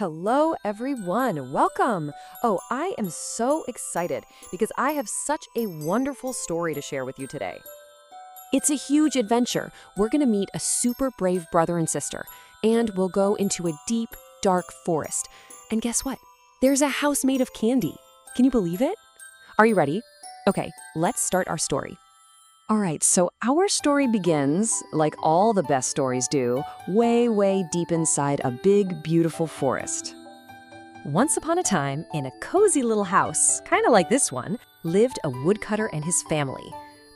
Hello, everyone. Welcome. Oh, I am so excited because I have such a wonderful story to share with you today. It's a huge adventure. We're going to meet a super brave brother and sister, and we'll go into a deep, dark forest. And guess what? There's a house made of candy. Can you believe it? Are you ready? Okay, let's start our story. All right, so our story begins, like all the best stories do, way deep inside a big, beautiful forest. Once upon a time, in a cozy little house, kind of like this one, lived a woodcutter and his family.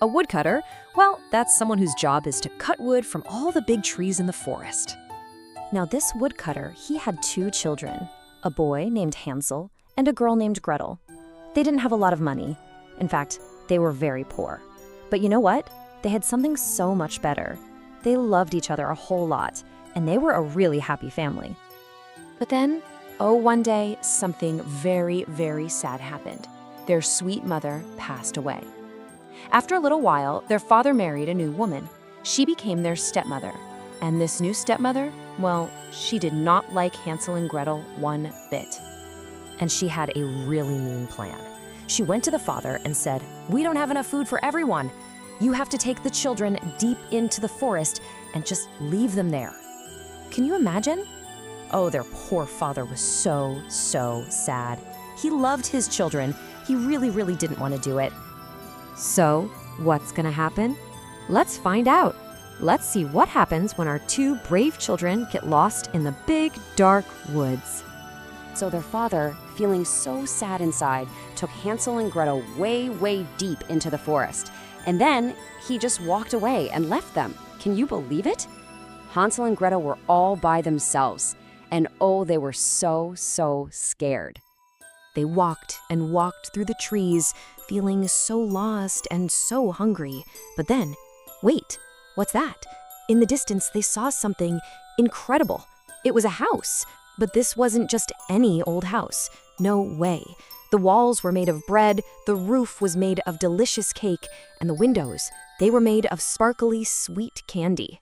A woodcutter, well, that's someone whose job is to cut wood from all the big trees in the forest. Now this woodcutter, he had two children, a boy named Hansel and a girl named Gretel. They didn't have a lot of money. In fact, they were very poor. But you know what? They had something so much better. They loved each other a whole lot, and they were a really happy family. But then, one day, something very sad happened. Their sweet mother passed away. After a little while, their father married a new woman. She became their stepmother. And this new stepmother, well, she did not like Hansel and Gretel one bit. And she had a really mean plan. She went to the father and said, "We don't have enough food for everyone. You have to take the children deep into the forest and just leave them there." Can you imagine? Oh, their poor father was so sad. He loved his children. He really didn't want to do it. So, what's gonna happen? Let's find out. Let's see what happens when our two brave children get lost in the big, dark woods. So their father, feeling so sad inside, took Hansel and Gretel way deep into the forest. And then he just walked away and left them. Can you believe it? Hansel and Gretel were all by themselves. And oh, they were so scared. They walked and walked through the trees, feeling so lost and so hungry. But then, wait, what's that? In the distance, they saw something incredible. It was a house. But this wasn't just any old house. No way. The walls were made of bread, the roof was made of delicious cake, and the windows, they were made of sparkly, sweet candy.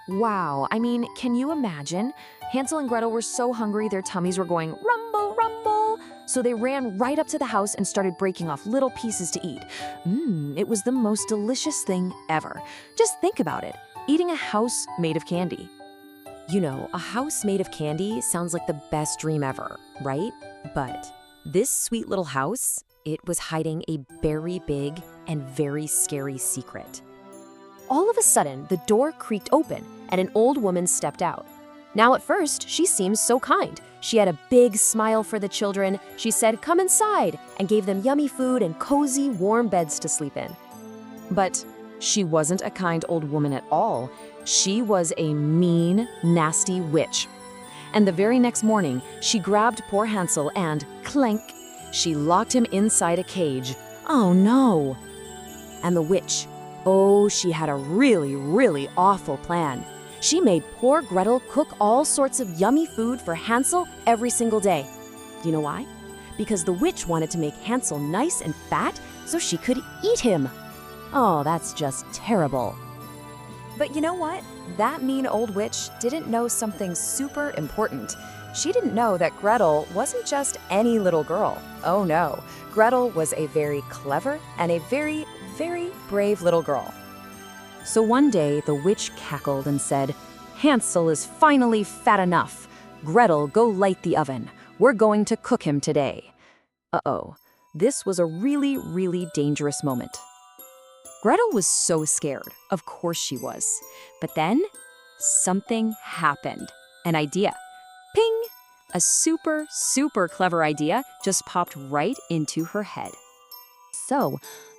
Wow, I mean, can you imagine? Hansel and Gretel were so hungry their tummies were going rumble, rumble. So they ran right up to the house and started breaking off little pieces to eat. It was the most delicious thing ever. Just think about it, eating a house made of candy. You know, a house made of candy sounds like the best dream ever, right? But this sweet little house, it was hiding a very big and very scary secret. All of a sudden, the door creaked open and an old woman stepped out. Now at first, she seemed so kind. She had a big smile for the children. She said, "Come inside," and gave them yummy food and cozy, warm beds to sleep in. But she wasn't a kind old woman at all. She was a mean, nasty witch. And the very next morning, she grabbed poor Hansel and, clank, she locked him inside a cage. Oh no! And the witch, she had a really awful plan. She made poor Gretel cook all sorts of yummy food for Hansel every single day. You know why? Because the witch wanted to make Hansel nice and fat so she could eat him. Oh, that's just terrible. But you know what? That mean old witch didn't know something super important. She didn't know that Gretel wasn't just any little girl. Oh no, Gretel was a very clever and a very brave little girl. So one day the witch cackled and said, "Hansel is finally fat enough. Gretel, go light the oven. We're going to cook him today." This was a really dangerous moment. Gretel was so scared. Of course she was. But then, something happened. An idea. Ping! A super clever idea just popped right into her head. So,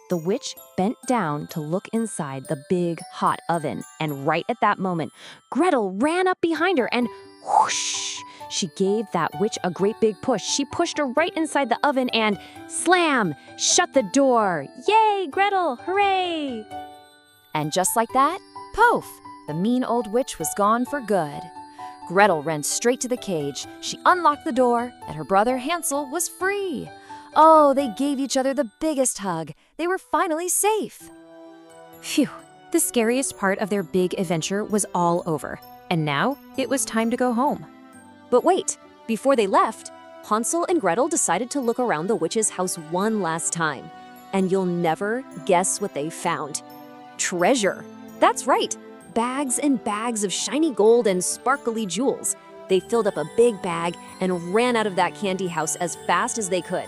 the witch bent down to look inside the big, hot oven. And right at that moment, Gretel ran up behind her and whoosh! She gave that witch a great big push. She pushed her right inside the oven and slam! Shut the door! Yay, Gretel! Hooray! And just like that, poof! The mean old witch was gone for good. Gretel ran straight to the cage. She unlocked the door, and her brother Hansel was free. Oh, they gave each other the biggest hug. They were finally safe. Phew! The scariest part of their big adventure was all over. And now it was time to go home. But wait, Before they left, Hansel and Gretel decided to look around the witch's house one last time. And you'll never guess what they found. Treasure! That's right! Bags and bags of shiny gold and sparkly jewels. They filled up a big bag and ran out of that candy house as fast as they could.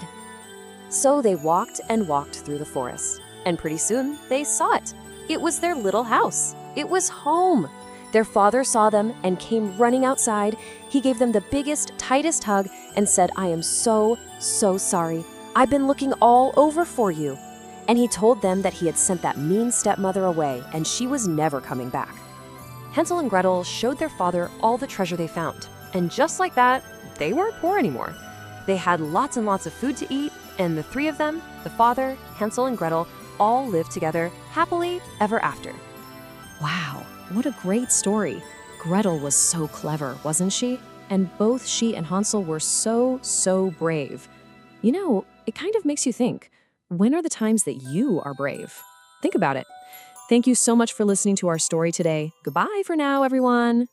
So they walked and walked through the forest. And pretty soon, they saw it. It was their little house. It was home. Their father saw them and came running outside. He gave them the biggest, tightest hug and said, "I am so, so sorry. I've been looking all over for you." And he told them that he had sent that mean stepmother away and she was never coming back. Hansel and Gretel showed their father all the treasure they found. And just like that, they weren't poor anymore. They had lots and lots of food to eat, and the three of them, the father, Hansel, and Gretel, all lived together happily ever after. Wow, what a great story. Gretel was so clever, wasn't she? And both she and Hansel were so, so brave. You know, it kind of makes you think, when are the times that you are brave? Think about it. Thank you so much for listening to our story today. Goodbye for now, everyone.